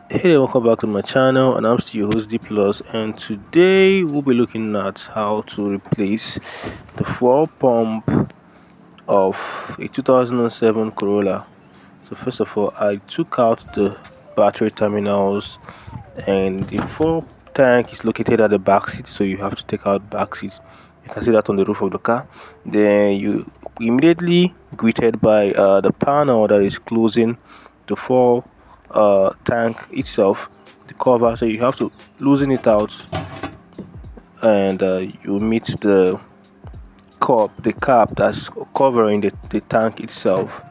Hey there, welcome back to my channel, and I'm still your host D Plus, and today we'll be looking at how to replace the fuel pump of a 2007 Corolla. So first of all, I took out the battery terminals, and the fuel tank is located at the back seat, so you have to take out back seats. You can see that on the roof of the car. Then you immediately greeted by the panel that is closing the fuel tank itself, the cover. So you have to loosen it out, and you meet the cap that's covering the tank itself,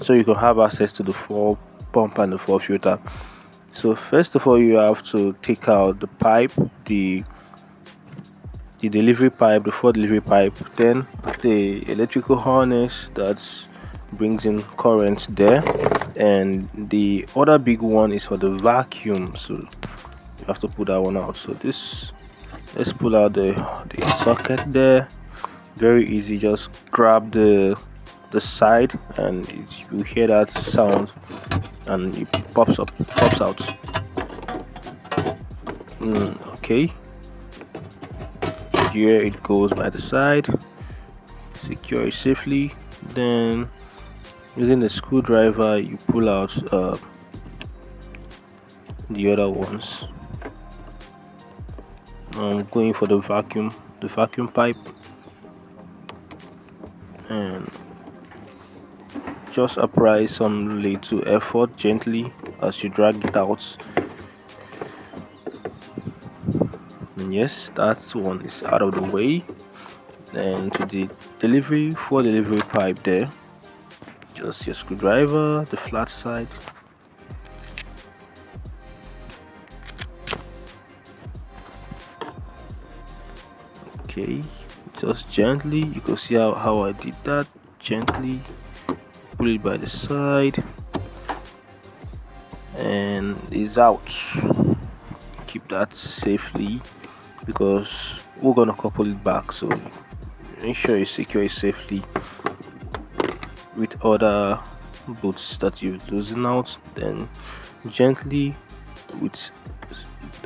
so you can have access to the fuel pump and the fuel filter. So first of all, you have to take out the pipe, the delivery pipe, the fuel delivery pipe, then the electrical harness that brings in current there, and the other big one is for the vacuum. So you have to pull that one out. So this, let's pull out the socket there. Very easy, just grab the side, and you hear that sound, and it pops out. Okay, here it goes by the side. Secure it safely. Then using the screwdriver, you pull out the other ones. I'm going for the vacuum pipe, and just apply some little effort gently as you drag it out. And yes, that one is out of the way. And to the fuel delivery pipe there, just your screwdriver, the flat side. Okay, just gently, you can see how I did that. Gently pull it by the side, and it's out. Keep that safely, because we're gonna couple it back, so make sure you secure it safely with other bolts that you've loosened out. Then gently, with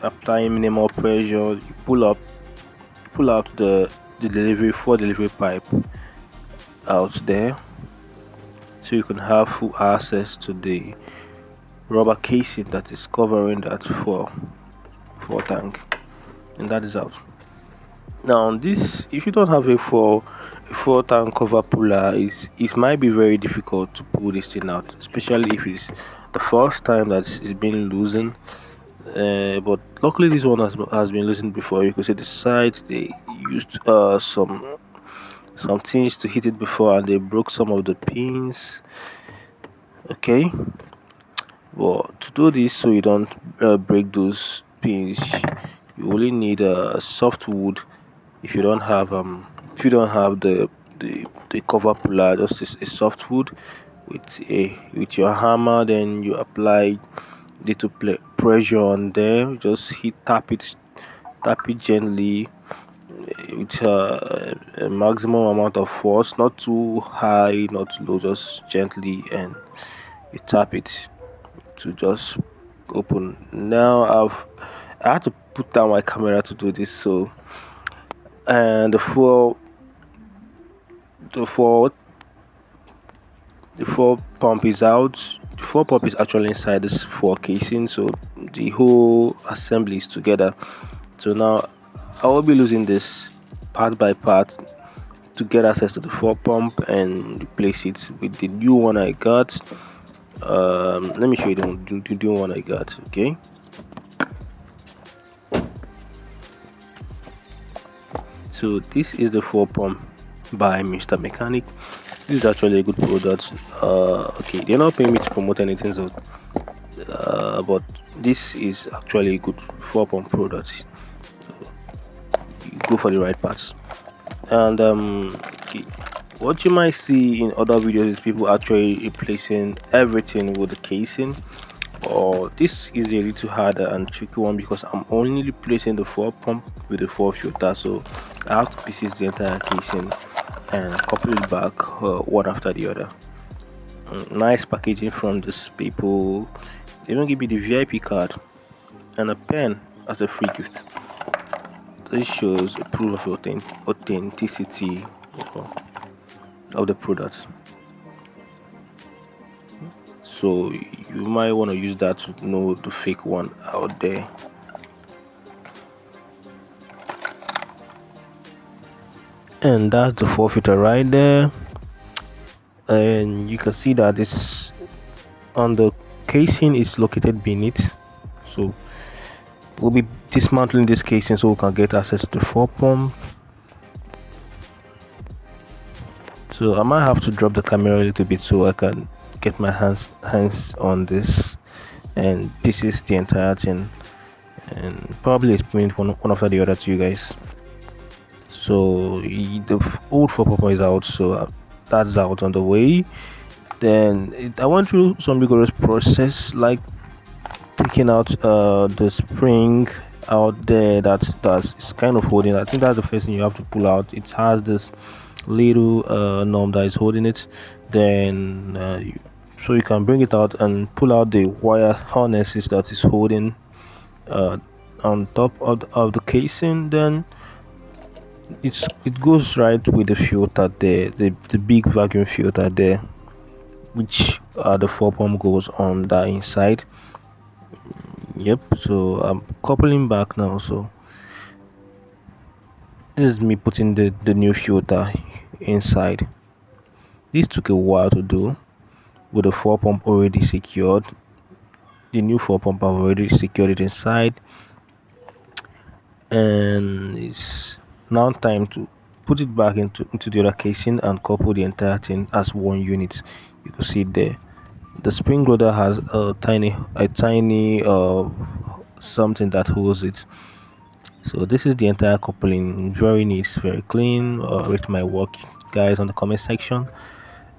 applying minimal pressure, you pull out the fuel delivery pipe out there, so you can have full access to the rubber casing that is covering that fuel tank, and that is out. Now this, if you don't have a fuel tank cover puller, it might be very difficult to pull this thing out, especially if it's the first time that it's been loosened. But luckily this one has been loosened before. You can see the sides, they used some things to hit it before, and they broke some of the pins. Okay, well, to do this so you don't break those pins, you only need a soft wood. If you don't have the cover puller, just a soft wood with your hammer, then you apply little pressure on there. Just tap it gently with a maximum amount of force, not too high, not too low, just gently, and you tap it to just open. Now I had to put down my camera to do this. So, and the fuel pump is out. The fuel pump is actually inside this fuel casing, so the whole assembly is together. So now I will be losing this part by part to get access to the fuel pump and replace it with the new one I got. Let me show you the new one I got. Okay, so this is the fuel pump by Mr. Mechanic. This is actually a good product. Okay, they're not paying me to promote anything, so but this is actually a good fuel pump product. So you go for the right parts. And okay, what you might see in other videos is people actually replacing everything with the casing. Or this is a little harder and tricky one, because I'm only replacing the fuel pump with the fuel filter. So I have to pieces the entire casing and couple it back one after the other. Nice packaging from these people. They even give you the VIP card and a pen as a free gift. This shows a proof of authenticity of the product. So you might want to use that to know the fake one out there. And that's the forfeiter right there. And you can see that it's on the casing is located beneath. So we'll be dismantling this casing so we can get access to the 4 pump. So I might have to drop the camera a little bit so I can get my hands on this, and this is the entire thing, and probably explain one after the other to you guys. So the old 4 pump is out, so that's out on the way. Then I went through some rigorous process like taking out the spring out there that's kind of holding. I think that's the first thing you have to pull out. It has this little knob that is holding it. Then so you can bring it out and pull out the wire harnesses that is holding uh, on top of the casing. Then it goes right with the filter there, the big vacuum filter there, which the 4 pump goes on the inside. Yep, so I'm coupling back now. So this is me putting the new filter inside. This took a while to do with the 4 pump already secured. The new 4 pump I've already secured it inside, and it's now time to put it back into the other casing and couple the entire thing as one unit. You can see there the spring loader has a tiny something that holds it. So this is the entire coupling, very neat, very clean. Rate my work guys on the comment section.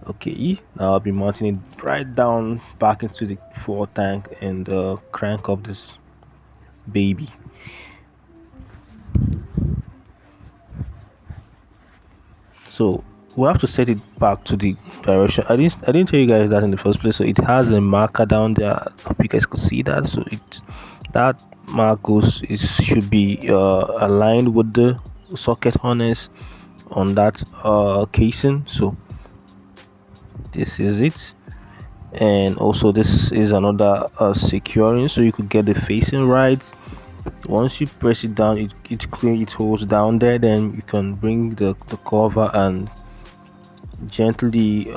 Okay, now I'll be mounting it right down back into the fuel tank and crank up this baby. So we have to set it back to the direction. I didn't tell you guys that in the first place. So it has a marker down there. I hope you guys could see that. So that mark should be aligned with the socket harness on that casing. So this is it, and also this is another securing, so you could get the facing right. Once you press it down, it holds down there. Then you can bring the cover and gently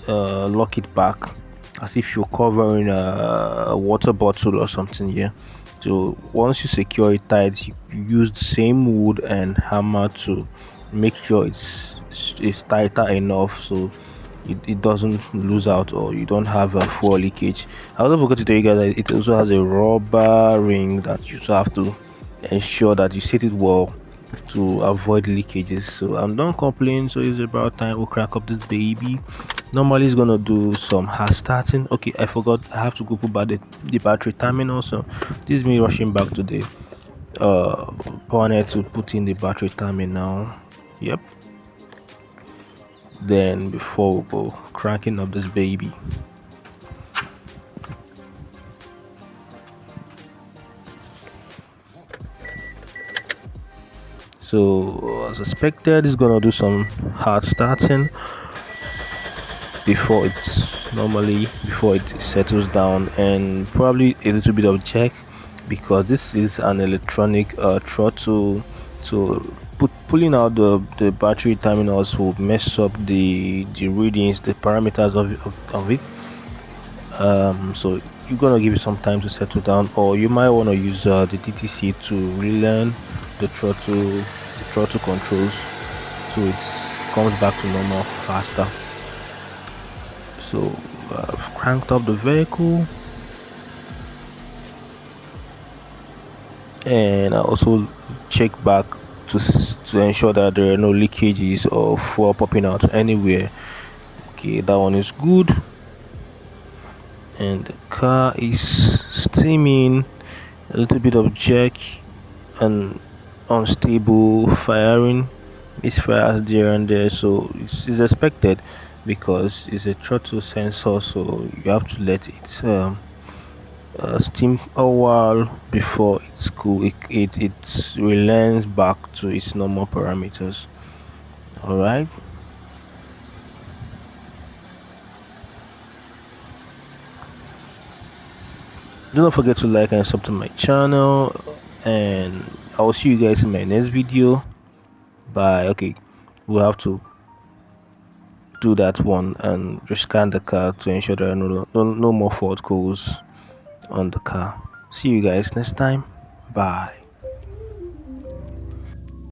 lock it back as if you're covering a water bottle or something. Yeah, so once you secure it tight, you use the same wood and hammer to make sure it's tighter enough so it doesn't lose out or you don't have a fuel leakage. I also forgot to tell you guys that it also has a rubber ring that you also have to ensure that you set it well to avoid leakages. So I'm done complaining, so it's about time we crack up this baby. Normally it's gonna do some hard starting. Okay, I forgot, I have to go put back the battery timing also. This is me rushing back to the bonnet to put in the battery timing now. Yep, then before we go cranking up this baby. So as expected, it's gonna do some hard starting before it settles down, and probably a little bit of check because this is an electronic throttle. So pulling out the battery terminals will mess up the readings, the parameters of it. So you're gonna give it some time to settle down, or you might want to use the DTC to relearn the throttle controls so it comes back to normal faster. So I've cranked up the vehicle, and I also check back to ensure that there are no leakages or fuel popping out anywhere. Okay, that one is good, and the car is steaming. A little bit of jerk and unstable firing, misfires there and there, so it's expected. because it's a throttle sensor, so you have to let it steam a while before it's cool. It relents back to its normal parameters. All right. Do not forget to like and sub to my channel, and I will see you guys in my next video. Bye. Okay, we'll have to do that one and just scan the car to ensure there are no more fault codes on the car. See you guys next time. Bye.